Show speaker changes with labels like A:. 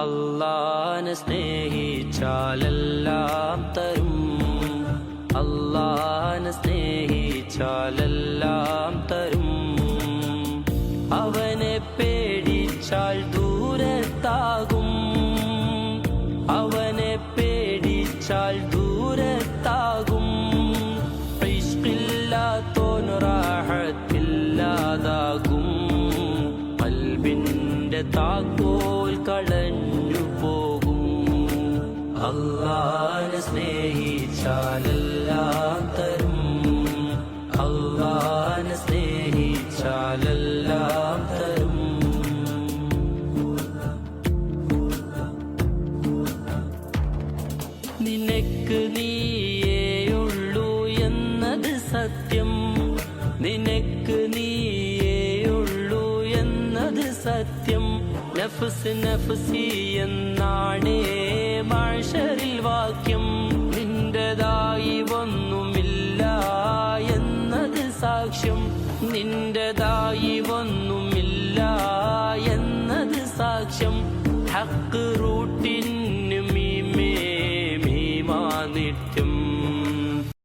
A: അല്ലാഹനെ സ്നേഹിച്ചാലെല്ലാം തരും, അല്ലാഹനെ സ്നേഹിച്ചാലെല്ലാം തരും. അവനെ പേടിച്ചാൽ ദൂരത്താകും, അവനെ പേടിച്ചാൽ ദൂരത്താകും. ഇഷ്കില്ലാത്തോൻ റാഹത്തില്ലാതാകും, ഖൽബിന്റെ താക്കോൽ കളഞ്ഞു പോകും. അല്ലാഹനെ സ്നേഹിച്ചാലെല്ലാം തരും, അല്ലാഹനെ സ്നേഹിച്ചാലെല്ലാം തരും. നിനക്ക് നീയേയുള്ളൂ എന്നത് സത്യം, നിനക്ക് നീയേയുള്ളൂ എന്നത് സത്യം. നഫ്സ് നഫ്സി എന്നാണേ മഹ്ശറിൽ വാക്യം. നിന്റേതായി ഒന്നുമില്ല എന്നത് സാക്ഷ്യം, നിന്റേതായി ഒന്നുമില്ല എന്നത് സാക്ഷ്യം. ഹക്ക് റൂട്ടിന് മീമേ മീമാ നിത്യം